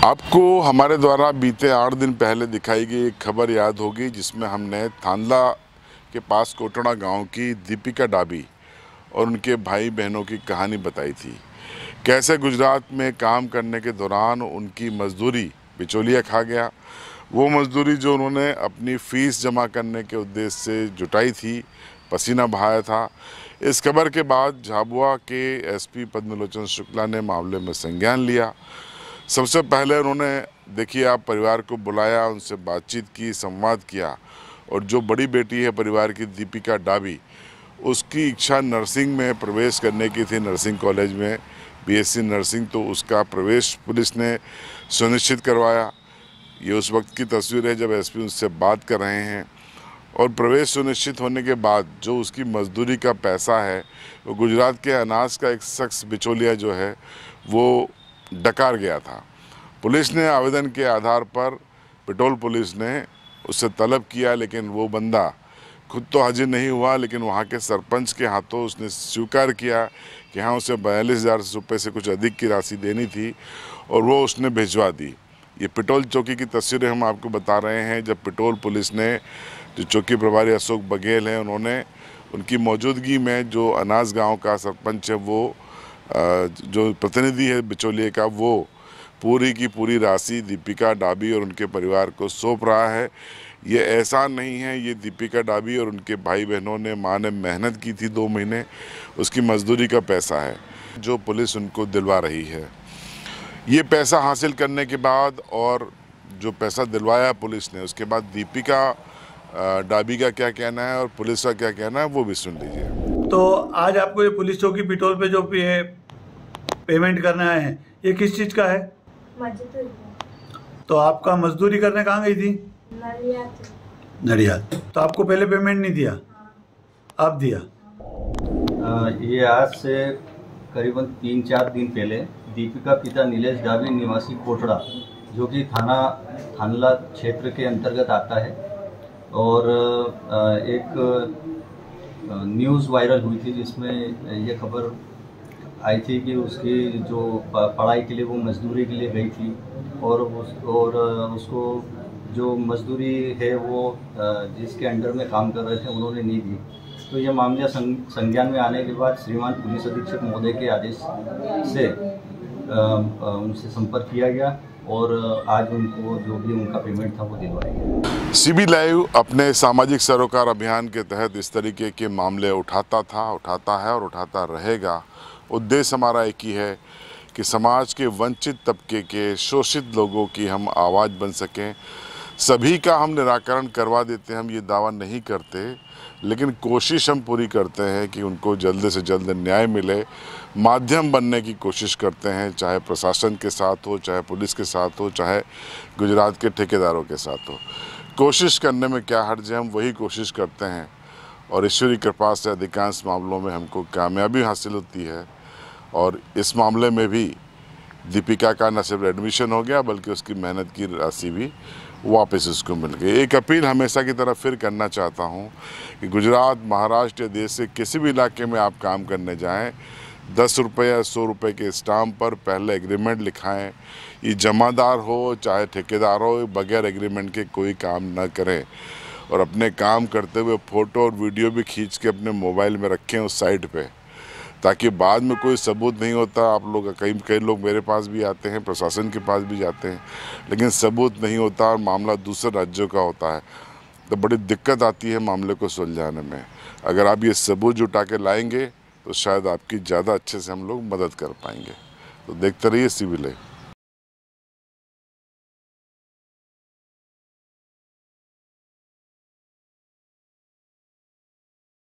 आपको हमारे द्वारा बीते 8 दिन पहले दिखाई गई एक खबर याद होगी, जिसमें हमने थांदला के पास कोटड़ा गांव की दीपिका डाबी और उनके भाई बहनों की कहानी बताई थी। कैसे गुजरात में काम करने के दौरान उनकी मजदूरी बिचौलिया खा गया। वो मजदूरी जो उन्होंने अपनी फ़ीस जमा करने के उद्देश्य से जुटाई थी, पसीना बहाया था। इस खबर के बाद झाबुआ के एसपी पद्मलोचन शुक्ला ने मामले में संज्ञान लिया। सबसे पहले उन्होंने देखिए आप परिवार को बुलाया, उनसे बातचीत की, संवाद किया। और जो बड़ी बेटी है परिवार की दीपिका डाबी, उसकी इच्छा नर्सिंग में प्रवेश करने की थी, नर्सिंग कॉलेज में बीएससी नर्सिंग। तो उसका प्रवेश पुलिस ने सुनिश्चित करवाया। ये उस वक्त की तस्वीर है जब एसपी उनसे बात कर रहे हैं। और प्रवेश सुनिश्चित होने के बाद जो उसकी मजदूरी का पैसा है, वो गुजरात के अनाज का एक शख्स बिचौलिया जो है वो डकार गया था। पुलिस ने आवेदन के आधार पर पिटोल पुलिस ने उससे तलब किया, लेकिन वो बंदा खुद तो हाजिर नहीं हुआ, लेकिन वहाँ के सरपंच के हाथों उसने स्वीकार किया कि हाँ, उसे 42,000 रुपये से कुछ अधिक की राशि देनी थी और वो उसने भिजवा दी। ये पिटोल चौकी की तस्वीरें हम आपको बता रहे हैं, जब पिटोल पुलिस ने, जो चौकी प्रभारी अशोक बघेल हैं, उन्होंने उनकी मौजूदगी में जो अनाज गांव का सरपंच है, वो जो प्रतिनिधि है बिचौलिए का, वो पूरी की पूरी राशि दीपिका डाबी और उनके परिवार को सौंप रहा है। ये एहसान नहीं है, ये दीपिका डाबी और उनके भाई बहनों ने, माँ ने मेहनत की थी 2 महीने, उसकी मजदूरी का पैसा है जो पुलिस उनको दिलवा रही है। ये पैसा हासिल करने के बाद और जो पैसा दिलवाया पुलिस ने, उसके बाद दीपिका डाबी का क्या कहना है और पुलिस का क्या कहना है, वो भी सुन लीजिए। तो आज आपको ये पुलिस चौकी पिटोल पे जो पेमेंट करने आए हैं, ये किस चीज का है? मजदूरी। तो आपका मजदूरी करने कहाँ गई थी? नडियाद। तो आपको पहले पेमेंट नहीं दिया? अब दिया? ये आज से करीबन 3-4 दिन पहले दीपिका पिता नीलेश डाबी निवासी कोटड़ा, जो कि थांदला क्षेत्र के अंतर्गत आता है, और एक न्यूज़ वायरल हुई थी जिसमें ये खबर आई थी कि उसकी जो पढ़ाई के लिए वो मजदूरी के लिए गई थी और उसको जो मजदूरी है वो जिसके अंडर में काम कर रहे थे उन्होंने नहीं दी। तो ये मामला संज्ञान में आने के बाद श्रीमान पुलिस अधीक्षक महोदय के आदेश से उनसे संपर्क किया गया और आज उनको जो भी उनका पेमेंट था वो दिलवाया गया। सीबी लाइव अपने सामाजिक सरोकार अभियान के तहत इस तरीके के मामले उठाता था, उठाता है और उठाता रहेगा। उद्देश्य हमारा एक ही है कि समाज के वंचित तबके के, शोषित लोगों की हम आवाज़ बन सकें। सभी का हम निराकरण करवा देते हैं, हम ये दावा नहीं करते, लेकिन कोशिश हम पूरी करते हैं कि उनको जल्द से जल्द न्याय मिले। माध्यम बनने की कोशिश करते हैं, चाहे प्रशासन के साथ हो, चाहे पुलिस के साथ हो, चाहे गुजरात के ठेकेदारों के साथ हो। कोशिश करने में क्या हर्ज है, हम वही कोशिश करते हैं और ईश्वरी कृपा से अधिकांश मामलों में हमको कामयाबी हासिल होती है। और इस मामले में भी दीपिका का न सिर्फ एडमिशन हो गया, बल्कि उसकी मेहनत की राशि भी वापस उसको मिल गई। एक अपील हमेशा की तरह फिर करना चाहता हूँ कि गुजरात, महाराष्ट्र या देश से किसी भी इलाके में आप काम करने जाएं, 10 रुपये या 100 रुपये के स्टाम्प पर पहले एग्रीमेंट लिखाएं। ये जमादार हो चाहे ठेकेदार हो, बगैर एग्रीमेंट के कोई काम न करें और अपने काम करते हुए फ़ोटो और वीडियो भी खींच के अपने मोबाइल में रखें उस साइट पे, ताकि बाद में कोई सबूत नहीं होता। आप लोग कई लोग मेरे पास भी आते हैं, प्रशासन के पास भी जाते हैं, लेकिन सबूत नहीं होता और मामला दूसरे राज्यों का होता है, तो बड़ी दिक्कत आती है मामले को सुलझाने में। अगर आप ये सबूत जुटा के लाएंगे तो शायद आपकी ज़्यादा अच्छे से हम लोग मदद कर पाएंगे। तो देखते रहिए सीबी लाइव।